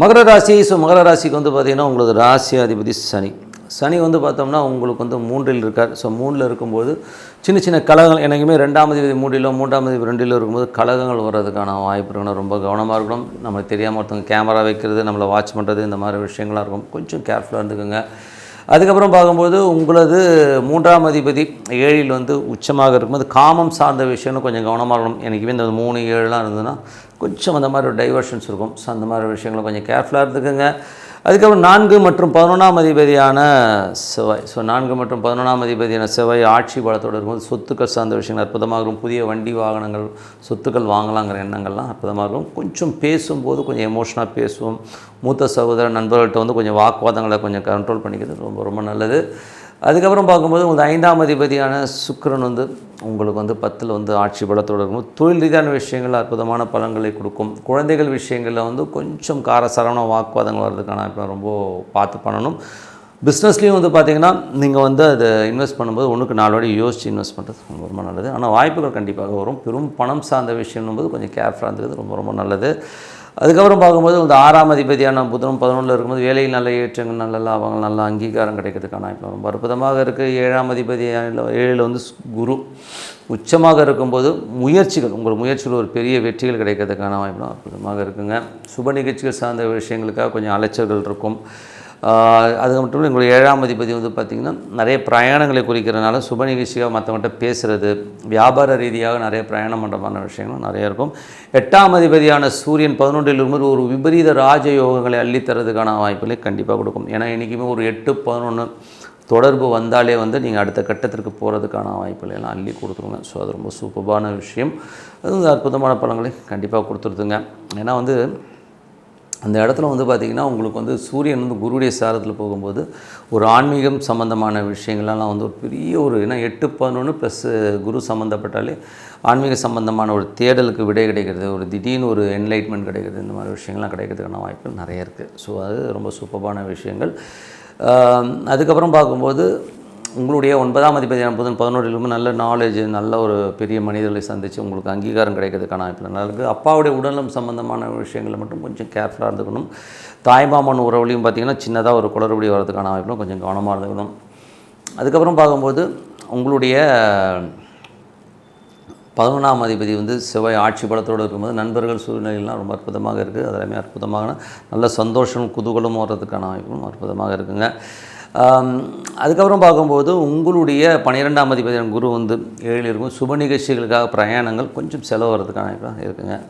மகர ராசி. ஸோ மகர ராசிக்கு வந்து பார்த்திங்கன்னா உங்களுக்கு ராசி அதிபதி சனி. சனி வந்து பார்த்தோம்னா உங்களுக்கு வந்து 3ல் இருக்கார். ஸோ 3ல் இருக்கும்போது சின்ன சின்ன கலகங்கள் என்றைக்குமே 2ஆம் அதிபதி 3லோ 3ஆம் அதிபதி 2ல் இருக்கும்போது கலகங்கள் வர்றதுக்கான வாய்ப்பு இருக்கணும். ரொம்ப கவனமாக இருக்கணும். நம்மளுக்கு தெரியாமல் ஒருத்தவங்க கேமரா வைக்கிறது, நம்மளை வாட்ச் பண்ணுறது, இந்த மாதிரி விஷயங்களாக இருக்கும். கொஞ்சம் கேர்ஃபுல்லாக இருந்துக்குங்க. அதுக்கப்புறம் பார்க்கும்போது உங்களது 3ஆம் அதிபதி 7ல் வந்து உச்சமாக இருக்கும்போது காமம் சார்ந்த விஷயம்னு கொஞ்சம் கவனமாக இருக்கணும். எனக்குமே இந்த 3, 7லாம் இருந்ததுன்னா கொஞ்சம் அந்த மாதிரி ஒரு டைவர்ஷன்ஸ் இருக்கும். ஸோ அந்த மாதிரி விஷயங்களை கொஞ்சம் கேர்ஃபுல்லாக இருந்துக்குங்க. அதுக்கப்புறம் 4 மற்றும் 11ஆம் அதிபதியான செவ்வாய். ஸோ 4 மற்றும் 11ஆம் அதிபதியான செவ்வாய் ஆட்சி பலத்தோடு இருக்கும்போது சொத்துக்கள் சார்ந்த விஷயங்கள் அற்புதமாக இருக்கும். புதிய வண்டி வாகனங்கள் சொத்துக்கள் வாங்கலாங்கிற எண்ணங்கள்லாம் அற்புதமாக இருக்கும். கொஞ்சம் பேசும்போது கொஞ்சம் எமோஷனாக பேசுவோம். மூத்த சகோதர நண்பர்கள்ட்ட வந்து கொஞ்சம் வாக்குவாதங்களை கொஞ்சம் கண்ட்ரோல் பண்ணிக்கிறது ரொம்ப ரொம்ப நல்லது. அதுக்கப்புறம் பார்க்கும்போது உங்களுக்கு 5ஆம் அதிபதியான சுக்கிரன் வந்து உங்களுக்கு வந்து 10ல் வந்து ஆட்சி பலத்தோடு இருக்கும்போது தொழில் ரீதியான விஷயங்கள் அற்புதமான பலன்களை கொடுக்கும். குழந்தைகள் விஷயங்களில் வந்து கொஞ்சம் காரசாரமான வாக்குவாதங்கள் வர்றதுக்கான இப்போ ரொம்ப பார்த்து பண்ணணும். பிஸ்னஸ்லேயும் வந்து பார்த்திங்கன்னா நீங்கள் வந்து அதை இன்வெஸ்ட் பண்ணும்போது 1க்கு 4 வாட்டி யோசித்து இன்வெஸ்ட் பண்ணுறது ரொம்ப ரொம்ப நல்லது. ஆனால் வாய்ப்புகள் கண்டிப்பாக வரும். பெரும் பணம் சார்ந்த விஷயம்னும்போது கொஞ்சம் கேர்ஃபுல்லாக இருந்தது ரொம்ப ரொம்ப நல்லது. அதுக்கப்புறம் பார்க்கும்போது இந்த 6ஆம் அதிபதியான புதனும் 11ல் இருக்கும்போது வேலையில் நல்ல ஏற்றங்கள், நல்ல லாபங்கள், நல்ல அங்கீகாரம் கிடைக்கிறதுக்கான இப்போ ரொம்ப அற்புதமாக இருக்குது. 7ஆம் அதிபதியான 7ல் வந்து குரு உச்சமாக இருக்கும்போது முயற்சிகள், உங்கள் முயற்சிகள் ஒரு பெரிய வெற்றிகள் கிடைக்கிறதுக்கான வாய்ப்பு அற்புதமாக இருக்குங்க. சுப நிகழ்ச்சிகள் சார்ந்த விஷயங்களுக்காக கொஞ்சம் அலைச்சல்கள் இருக்கும். அது மட்டும் இல்லை, எங்களுடைய 7ஆம் அதிபதி வந்து பார்த்திங்கன்னா நிறைய பிரயாணங்களை குறிக்கிறதுனால சுப நிகழ்ச்சியாக மற்றவங்கள்ட்ட பேசுகிறது, வியாபார ரீதியாக நிறைய பிரயாணம் பண்ணுறமான விஷயங்களும் நிறைய இருக்கும். 8ஆம் அதிபதியான சூரியன் 11ல் இருக்கும்போது ஒரு விபரீத ராஜயோகங்களை அள்ளித்தரதுக்கான வாய்ப்புகளை கண்டிப்பாக கொடுக்கும். ஏன்னா இன்றைக்குமே ஒரு 8, 11 தொடர்பு வந்தாலே வந்து நீங்கள் அடுத்த கட்டத்திற்கு போகிறதுக்கான வாய்ப்புகளை எல்லாம் அள்ளி கொடுத்துருங்க. ஸோ அது ரொம்ப சூப்பரான விஷயம். அது வந்து அற்புதமான பலன்களை கண்டிப்பாக கொடுத்துருதுங்க. ஏன்னா வந்து அந்த இடத்துல வந்து பார்த்திங்கன்னா உங்களுக்கு வந்து சூரியன் வந்து குருவுடைய சாரத்தில் போகும்போது ஒரு ஆன்மீகம் சம்மந்தமான விஷயங்கள்லாம் வந்து ஒரு பெரிய ஒரு ஏன்னா 8, 11 ப்ளஸ் குரு சம்மந்தப்பட்டாலே ஆன்மீக சம்மந்தமான ஒரு தேடலுக்கு விடை கிடைக்கிறது, ஒரு திடீர்னு ஒரு என்லைட்மெண்ட் கிடைக்கிறது, இந்த மாதிரி விஷயங்கள்லாம் கிடைக்கிறதுக்கான வாய்ப்புகள் நிறைய இருக்குது. ஸோ அது ரொம்ப சூப்பரான விஷயங்கள். அதுக்கப்புறம் பார்க்கும்போது உங்களுடைய 9ஆம் அதிபதியான புதன் 11லும் நல்ல நாலேஜ், நல்ல ஒரு பெரிய மனிதர்களை சந்தித்து உங்களுக்கு அங்கீகாரம் கிடைக்கிறதுக்கான வாய்ப்பு நல்லா இருக்குது. அப்பாவுடைய உடல்நலம் சம்மந்தமான விஷயங்களை மட்டும் கொஞ்சம் கேர்ஃபுல்லாக இருந்துக்கணும். தாய்மாமன் உறவுலையும் பார்த்திங்கன்னா சின்னதாக ஒரு குளறுபடி வரதுக்கான வாய்ப்பும் கொஞ்சம் கவனமாக இருந்துக்கணும். அதுக்கப்புறம் பார்க்கும்போது உங்களுடைய 11ஆம் அதிபதி வந்து செவ்வாய் ஆட்சி பலத்தோடு இருக்கும்போது நண்பர்கள் சூழ்நிலையெல்லாம் ரொம்ப அற்புதமாக இருக்குது. அதெல்லாமே அற்புதமான நல்ல சந்தோஷம் குதூகலமும் வர்றதுக்கான வாய்ப்பும் அற்புதமாக இருக்குங்க. அதுக்கப்புறம் பார்க்கும்போது உங்களுடைய 12ஆம் அதிபதியான குரு வந்து 7ல் இருக்கும். சுப நிகழ்ச்சிகளுக்காக பிரயாணங்கள் கொஞ்சம் செலவு வர்றதுக்கான வாய்ப்பு இருக்குங்க.